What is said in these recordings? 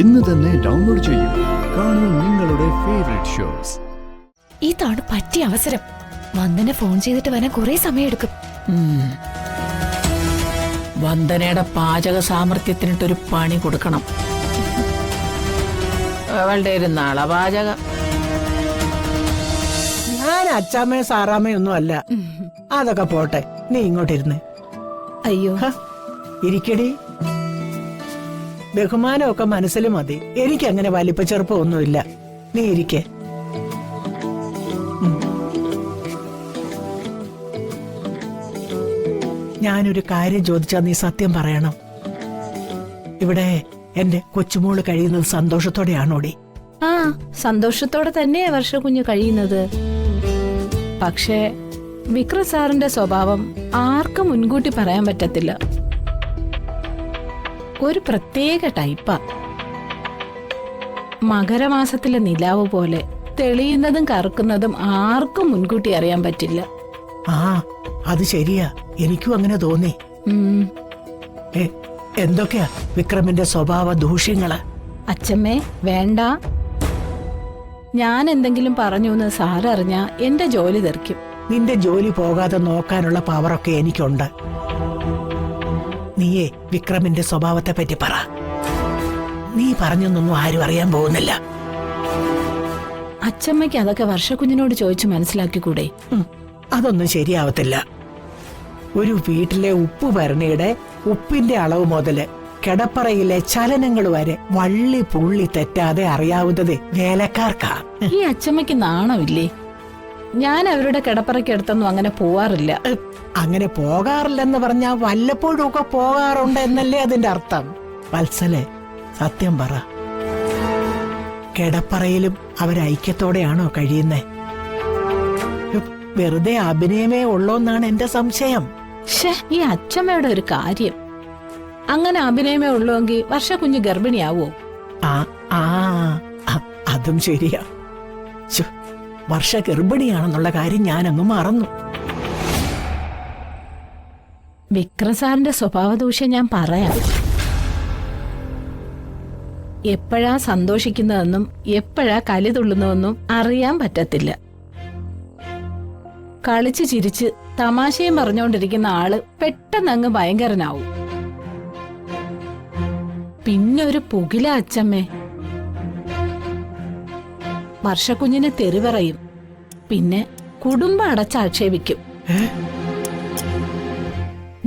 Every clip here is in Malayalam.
ഇന്ന് തന്നെ ഡൗൺലോഡ് ചെയ്യൂ. കാണൂ നിങ്ങളുടെ ഫേവറേറ്റ് ഷോസ്. ഇതാണ് പറ്റിയ അവസരം. വന്ദന ഫോൺ ചെയ്തിട്ട് വരാൻ കുറെ സമയമെടുക്കും. വന്ദനയുടെ പാചക സാമർത്ഥ്യത്തിനിട്ടൊരു പണി കൊടുക്കണം. അവളുടെ ഒരു നാളെ പാചകം. ഞാൻ അച്ചാമ്മയും സാറാമ്മയും ഒന്നും അല്ല. അതൊക്കെ പോട്ടെ, നീ ഇങ്ങോട്ടിരുന്ന്. അയ്യോ, ഇരിക്കടി. ബഹുമാനമൊക്കെ മനസ്സിൽ മതി. എനിക്കങ്ങനെ വലിപ്പച്ചെറുപ്പമൊന്നുമില്ല. നീ ഇരിക്കേ. ഞാനൊരു കാര്യം ചോദിച്ചാ നീ സത്യം പറയണം. ഇവിടെ എന്റെ കൊച്ചുമോള് കഴിയുന്നത് സന്തോഷത്തോടെയാണോടി? ആ, സന്തോഷത്തോടെ തന്നെയാ വർഷക്കുഞ്ഞ് കഴിയുന്നത്. പക്ഷേ വിക്രം സാറിന്റെ സ്വഭാവം ആർക്കും മുൻകൂട്ടി പറയാൻ പറ്റത്തില്ല. ഒരു പ്രത്യേക ടൈപ്പാ. മകരമാസത്തിലെ നിലാവ് പോലെ തെളിയുന്നതും കറുക്കുന്നതും ആർക്കും മുൻകൂട്ടി അറിയാൻ പറ്റില്ല. ആ, അത് ശരിയാ. എനിക്കും അങ്ങനെ തോന്നി. എന്തൊക്കെയാ വിക്രമിന്റെ സ്വഭാവ ദൂഷ്യങ്ങള്? അച്ഛമ്മേ വേണ്ട. ഞാൻ എന്തെങ്കിലും പറഞ്ഞു എന്ന് സാററിഞ്ഞാ എന്റെ ജോലി തെറിക്കും. നിന്റെ ജോലി പോകാതെ നോക്കാനുള്ള പവറൊക്കെ എനിക്കുണ്ട്. നീയേ വിക്രമിന്റെ സ്വഭാവത്തെ പറ്റി പറ. നീ പറഞ്ഞൊന്നും ആരും അറിയാൻ പോകുന്നില്ല. അച്ഛമ്മയ്ക്ക് അതൊക്കെ വർഷക്കുഞ്ഞിനോട് ചോദിച്ചു മനസ്സിലാക്കിക്കൂടെ? അതൊന്നും ശരിയാവത്തില്ല. ഒരു വീട്ടിലെ ഉപ്പ് ഭരണിയുടെ ഉപ്പിന്റെ അളവ് മുതല് കിടപ്പറയിലെ ചലനങ്ങൾ വരെ വള്ളി പുള്ളി തെറ്റാതെ അറിയാവുന്നത് വേലക്കാർക്കാ. ഈ അച്ഛമ്മയ്ക്ക് നാണമില്ലേ? ഞാൻ അവരുടെ കിടപ്പറയ്ക്കടുത്തൊന്നും അങ്ങനെ പോവാറില്ല. അങ്ങനെ പോകാറില്ലെന്ന് പറഞ്ഞാ വല്ലപ്പോഴും ഒക്കെ പോകാറുണ്ട് എന്നല്ലേ അതിന്റെ അർത്ഥം? വത്സലെ, സത്യം പറ. കിടപ്പറയിലും അവരൈക്യത്തോടെയാണോ കഴിയുന്നേ? വെറുതെ അഭിനയമേ ഉള്ളോന്നാണ് എന്റെ സംശയം. ഈ അച്ഛമ്മയുടെ ഒരു കാര്യം. അങ്ങനെ അഭിനയമേ ഉള്ളുവെങ്കിൽ വർഷക്കുഞ്ഞ് ഗർഭിണിയാവോ? അതും ശരിയാ. വർഷ ഗർഭിണിയാണെന്നുള്ള കാര്യം ഞാനങ്ങ് മറന്നു. വിക്രം സാറിന്റെ സ്വഭാവദൂഷ്യം ഞാൻ പറയാം. എപ്പോഴാ സന്തോഷിക്കുന്നതെന്നും എപ്പോഴാ കലി തുള്ളുന്നതെന്നും അറിയാൻ പറ്റത്തില്ല. കളിച്ചു ചിരിച്ച് തമാശയും പറഞ്ഞുകൊണ്ടിരിക്കുന്ന ആള് പെട്ടെന്നങ്ങ് ഭയങ്കരനാവും. പിന്നെ ഒരു പുകില അച്ഛമ്മേ. വർഷക്കുഞ്ഞിനെ തെറി പറയും. പിന്നെ കുടുംബം അടച്ചാക്ഷേപിക്കും.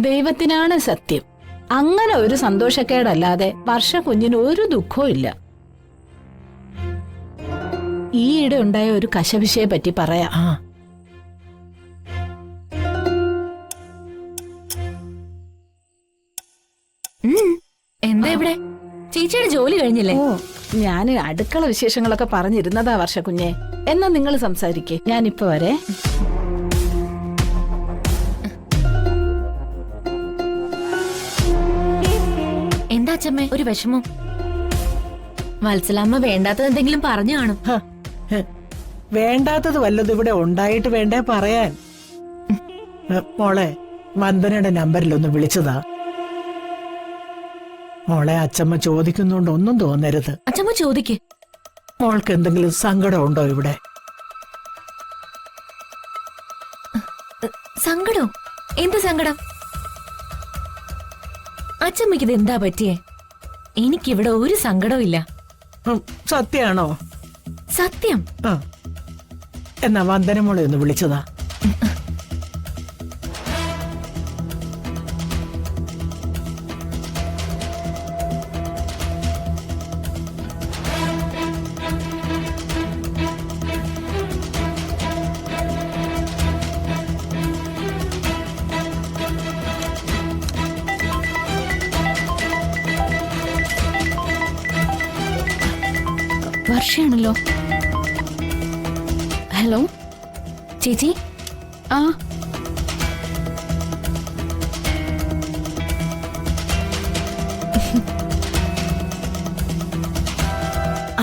ദൈവത്തിനാണ് സത്യം, അങ്ങനെ ഒരു സന്തോഷക്കേടല്ലാതെ വർഷക്കുഞ്ഞിന് ഒരു ദുഃഖവും ഇല്ല. ഈയിടെ ഉണ്ടായ ഒരു കശവിശയെ പറ്റി പറയാം. എന്താ ഇവിടെ? ചേച്ചിയുടെ ജോലി കഴിഞ്ഞില്ലേ? ഓ, ഞാൻ അടുക്കള വിശേഷങ്ങളൊക്കെ പറഞ്ഞിരുന്നതാ വർഷക്കുഞ്ഞെ. എന്നാ നിങ്ങൾ സംസാരിക്കേ, ഞാനിപ്പോ വരെ. എന്താ അച്ഛമ്മേ ഒരു വിഷമം? വത്സലാമ്മ വേണ്ടാത്തത് എന്തെങ്കിലും പറഞ്ഞു കാണും. വേണ്ടാത്തത് വല്ലതും ഇവിടെ ഉണ്ടായിട്ട് വേണ്ടേ പറയാൻ? മോളെ, വന്ദനയുടെ നമ്പറിലൊന്ന് വിളിച്ചതാ. മോളെ, അച്ചമ്മ ചോദിക്കുന്നോണ്ട് ഒന്നും തോന്നരുത്. അച്ഛമ്മ ചോദിക്ക്. മോൾക്ക് എന്തെങ്കിലും സങ്കടം ഉണ്ടോ ഇവിടെ? സങ്കടോ? എന്ത് സങ്കടം? അച്ഛമ്മയ്ക്കിത് എന്താ പറ്റിയേ? എനിക്കിവിടെ ഒരു സങ്കടവും ഇല്ല. സത്യാണോ? സത്യം. എന്നാ വന്ദനമോളെ ഒന്ന് വിളിച്ചതാ. വർഷയാണല്ലോ. ഹലോ ചേച്ചി. ആ,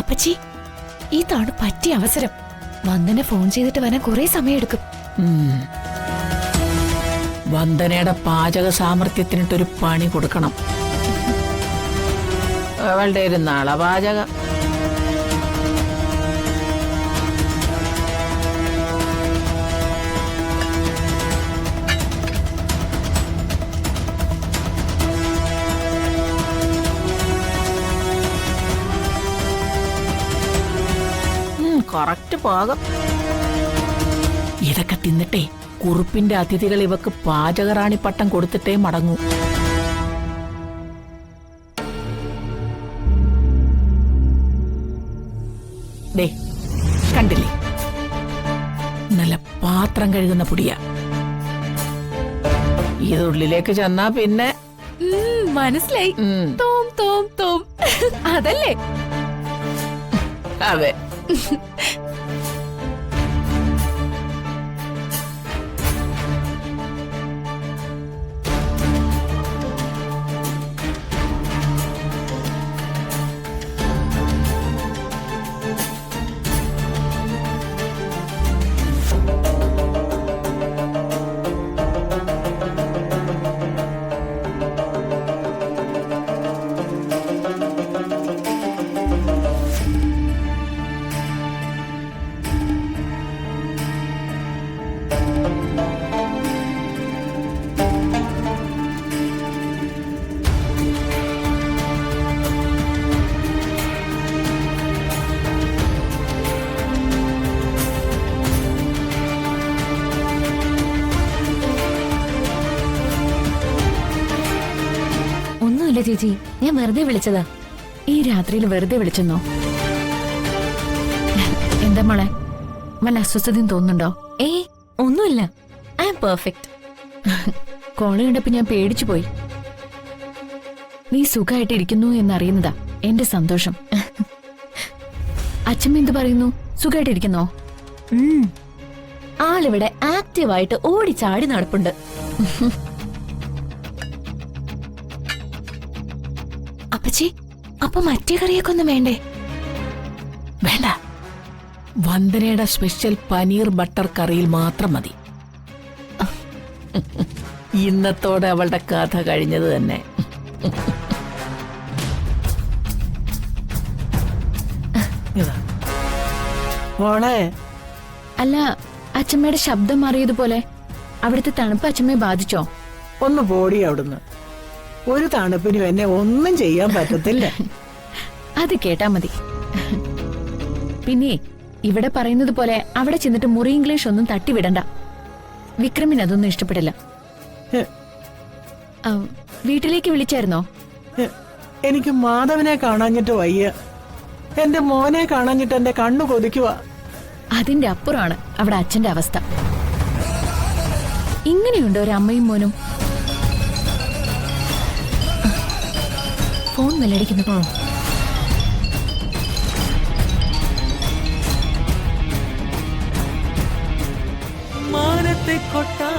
അപ്പച്ചി, ഇതാണ് പറ്റിയ അവസരം. വന്ദന ഫോൺ ചെയ്തിട്ട് വരാൻ കുറെ സമയമെടുക്കും. വന്ദനയുടെ പാചക സാമർത്ഥ്യത്തിനിട്ടൊരു പണി കൊടുക്കണം. അവളുടെ ഒരു നളപാചകം. കറക്റ്റ് പാകം. ഇതൊക്കെ തിന്നിട്ടേ കുറുപ്പിന്റെ അതിഥികൾ ഇവക്ക് പാചകറാണി പട്ടം കൊടുത്തിട്ടേ മടങ്ങൂ. ദേ കണ്ടില്ലേ, നല്ല പാത്രം കഴുകുന്ന പൊടിയാ. ഇതുള്ളിലേക്ക് ചെന്നാ പിന്നെ മനസ്സിലായി. തോം തോം തോം അതല്ലേ? അതെ. ഒന്നുമില്ല ചേച്ചി, ഞാൻ വെറുതെ വിളിച്ചതാ. ഈ രാത്രിയിൽ വെറുതെ വിളിച്ചെന്നോ? എന്താ മോളെ, വല്ല അസ്വസ്ഥതയും തോന്നുന്നുണ്ടോ? ഒന്നുമില്ല, ഐ ആം പെർഫെക്റ്റ്. കോള് കണ്ടപ്പോ ഞാൻ പേടിച്ചു പോയി. നീ സുഖമായിട്ടിരിക്കുന്നു എന്നറിയുന്നതാ എന്റെ സന്തോഷം. അച്ഛമ്മ എന്ത് പറയുന്നു? സുഖമായിട്ടിരിക്കുന്നോ? ആളിവിടെ ആക്റ്റീവായിട്ട് ഓടിച്ചാടി നടപ്പുണ്ട്. അപ്പച്ചി, അപ്പൊ മറ്റേ കറിയൊക്കെ ഒന്നും വേണ്ടേ? വേണ്ട, വന്ദനയുടെ സ്പെഷ്യൽ പനീർ ബട്ടർ കറിയിൽ മാത്രം മതി. ഇന്നത്തോടെ അവളുടെ കഥ കഴിഞ്ഞത് തന്നെ. മോളെ, അല്ല, അച്ഛമ്മയുടെ ശബ്ദം മാറിയതുപോലെ അവിടുത്തെ തണുപ്പ് അച്ഛമ്മയെ ബാധിച്ചോ? ഒന്ന് പോടി അവിടുന്ന്. ഒരു തണുപ്പിനും എന്നെ ഒന്നും ചെയ്യാൻ പറ്റത്തില്ല. അത് കേട്ടാ മതി. പിന്നെ ഇവിടെ പറയുന്നത് പോലെ അവിടെ ചെന്നിട്ട് മുറി ഇംഗ്ലീഷ് ഒന്നും തട്ടിവിടണ്ട. വിക്രമിന് അതൊന്നും ഇഷ്ടപ്പെടില്ല. വീട്ടിലേക്ക് വിളിച്ചായിരുന്നോ? എനിക്ക് മാധവനെ കാണാഞ്ഞിട്ട് വയ്യ. എന്റെ മോനെ കാണാഞ്ഞിട്ട് എന്റെ കണ്ണു കൊതിക്കുക. അതിന്റെ അപ്പുറമാണ് അവിടെ അച്ഛന്റെ അവസ്ഥ. ഇങ്ങനെയുണ്ടോ ഒരു അമ്മയും മോനും? ഫോൺ വെല്ലടിക്കുന്നു. മാനത്തെ കൊട്ടാ